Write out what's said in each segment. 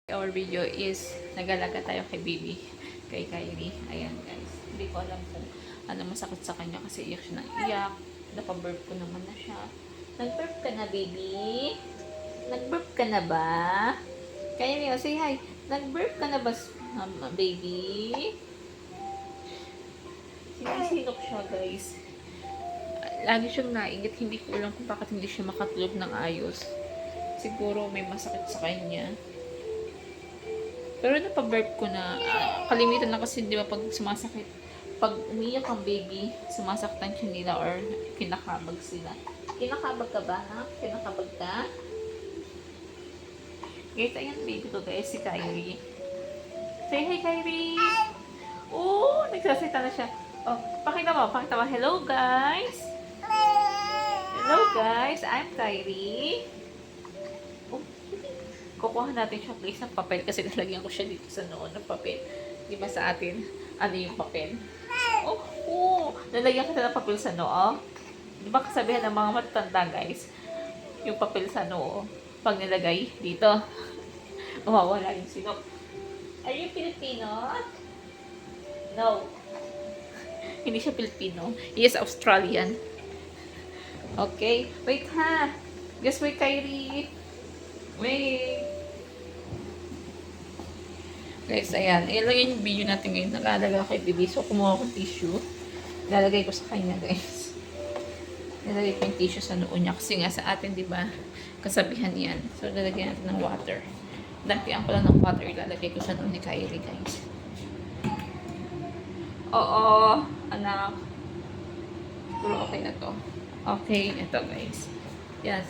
Our video is nagalaga tayo kay baby, kay Kyrie. Ayan guys, hindi ko alam kung ano masakit sa kanya kasi iyak siya ng iyak. Napaburp ko naman na siya. Nag-burp ka na baby? Nag-burp ka na ba? Kyrie, say hi. Nag-burp ka na ba baby? Sinisinok siya guys. Lagi siyang naingat, hindi ko alam kung bakit hindi siya makatulog ng ayos. Siguro may masakit sa kanya. Pero napaburp ko na, kalimitan na kasi di ba pag sumasakit, pag umiyak ang baby, sumasaktan siya nila or kinakabag sila. Kinakabag ka ba, ha? Kinakabag ka? Guys, ayan baby ko guys, si Kyrie. Say hi Kyrie! Oh, nagsasita na siya. Oh, pakita mo. Hello guys! Hello guys, I'm Kyrie. Kukuha natin siya please ng papel kasi nalagyan ko siya dito sa noon ng papel. Di ba sa atin, ano yung papel? Nalagyan ko ng papel sa noo. Di ba kasabihan ng mga matatanda guys, yung papel sa noo, pag nilagay dito, mawawala yung sinok. Are you Filipino? No. Hindi siya Filipino. He is Australian. Okay. Wait ha. Just wait, Kyrie. Wait. Guys, ayan. Ilagay yung video natin ngayon. Nakalaga kay baby. So, kumuha ko tissue. Lalagay ko sa kanya, guys. Lalagay ko yung tissue sa noo niya. Kasi nga sa atin, di ba, kasabihan yan. So, lalagyan natin ng water. Dampian ko lang ng water. Ilalagay ko sa noo ni Kyrie, guys. Oo, anak. Siguro okay na to. Okay, ito, guys. Yan.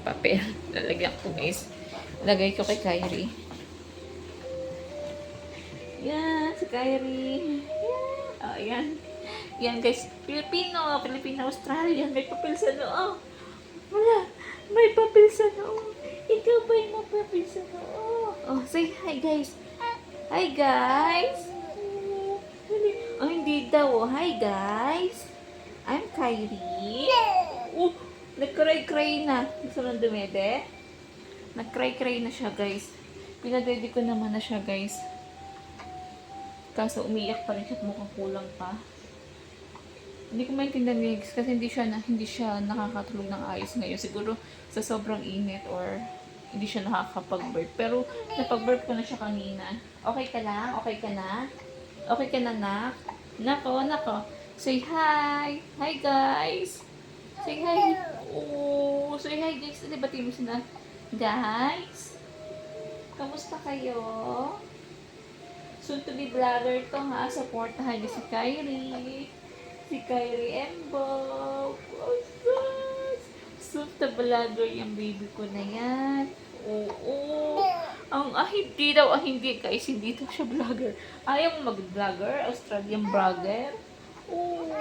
Papel. Lalagyan ko, guys. Lagay ko kay Kyrie. Yan, si Kyrie. Yan. Oh, yan. Yan, guys. Filipino-Australian. May papel sa noo. Wala. May papel sa noo. Ikaw ba yung may papel sa noo? Oh, say hi, guys. Hi, guys. Oh, hindi daw. Hi, guys. I'm Kyrie. Nag-cry-cry na. Gusto nang dumede? Nag-cry-cry na siya, guys. Pinadede ko naman na siya, guys. Kaso umiiyak pa rin siya at mukhang kulang pa. Hindi ko maintindihan guys kasi hindi siya nakakatulog ng ayos ngayon. Siguro sa sobrang init or hindi siya nakakapag-burp. Pero napag-burp ko na siya kanina. Okay ka na? Okay ka na? Okay ka na, nak? Nako. Say hi! Hi guys! Say hi! Oh, say hi guys! Bati mo sila. Guys! Kamusta kayo? Soon to be vlogger to ha. Supportahan niyo si Kyrie. Si Kyrie Embo. Soon to vlogger yung baby ko na yan. Oo. Hindi guys. Hindi to siya vlogger. Ayaw mag-vlogger. Australian vlogger. Oo.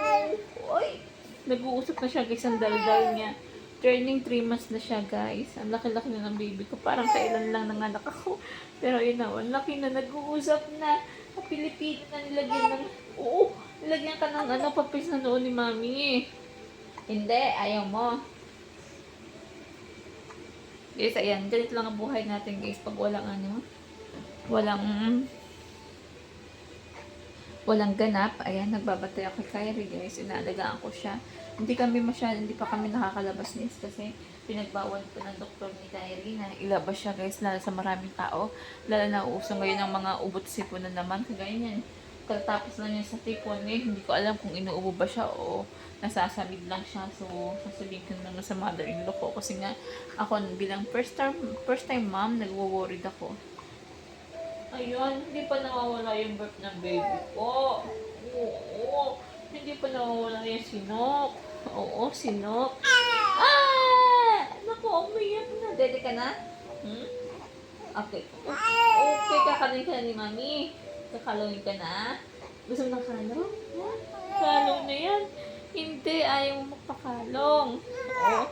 Ay. Nag-uusap na siya guys. Ang daldal niya. Turning 3 months na siya guys. Ang laki-laki na ng baby ko. Parang kailan lang nanganak ako. Pero yun na. Ang laki na. Nag-uusap na. Sa Pilipino na nilagyan ng... Oo. Nilagyan ka ng papel sa noo ni mami. Hindi. Ayaw mo. Guys, ayan. Ganito lang ang buhay natin guys. Pag walang ganap. Ayan, nagbabatay ako kay Kyrie guys. Inaalagaan ko siya. Hindi pa kami nakakalabas guys kasi pinagbawal po ng doktor ni Kyrie na ilabas siya guys lalo sa maraming tao. Lalo na uuso ngayon ng mga ubot sipon na naman. Kagaya niyan. Katapos lang niya sa tipon ngayon. Hindi ko alam kung inuubo ba siya o nasasamid lang siya. So, sasabihin ko naman sa mother-in-law ko. Kasi nga, ako bilang first time mom, nagwo-worried ako. Ayun, hindi pa nawawala yung birth ng baby ko. Oo, hindi pa nawawala yung sinok. Oo, sinok. Naku, umiyak na. Dede ka na? Okay. Okay, kakalawin ka na ni mami. Kakalawin ka na? Gusto mo ng kalong? Kalong na yan. Hindi, ayaw mo magpakalong. Oo.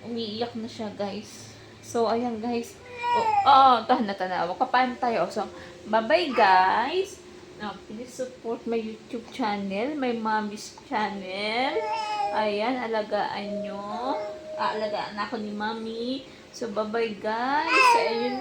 Umiiyak na siya, guys. So, ayan, guys. Tanawa. Kapain tayo. So, bye-bye, guys. Now, please support my YouTube channel, my mommy's channel. Ayan, alagaan nyo. Alagaan ako ni mommy. So, bye-bye, guys. Sa inyo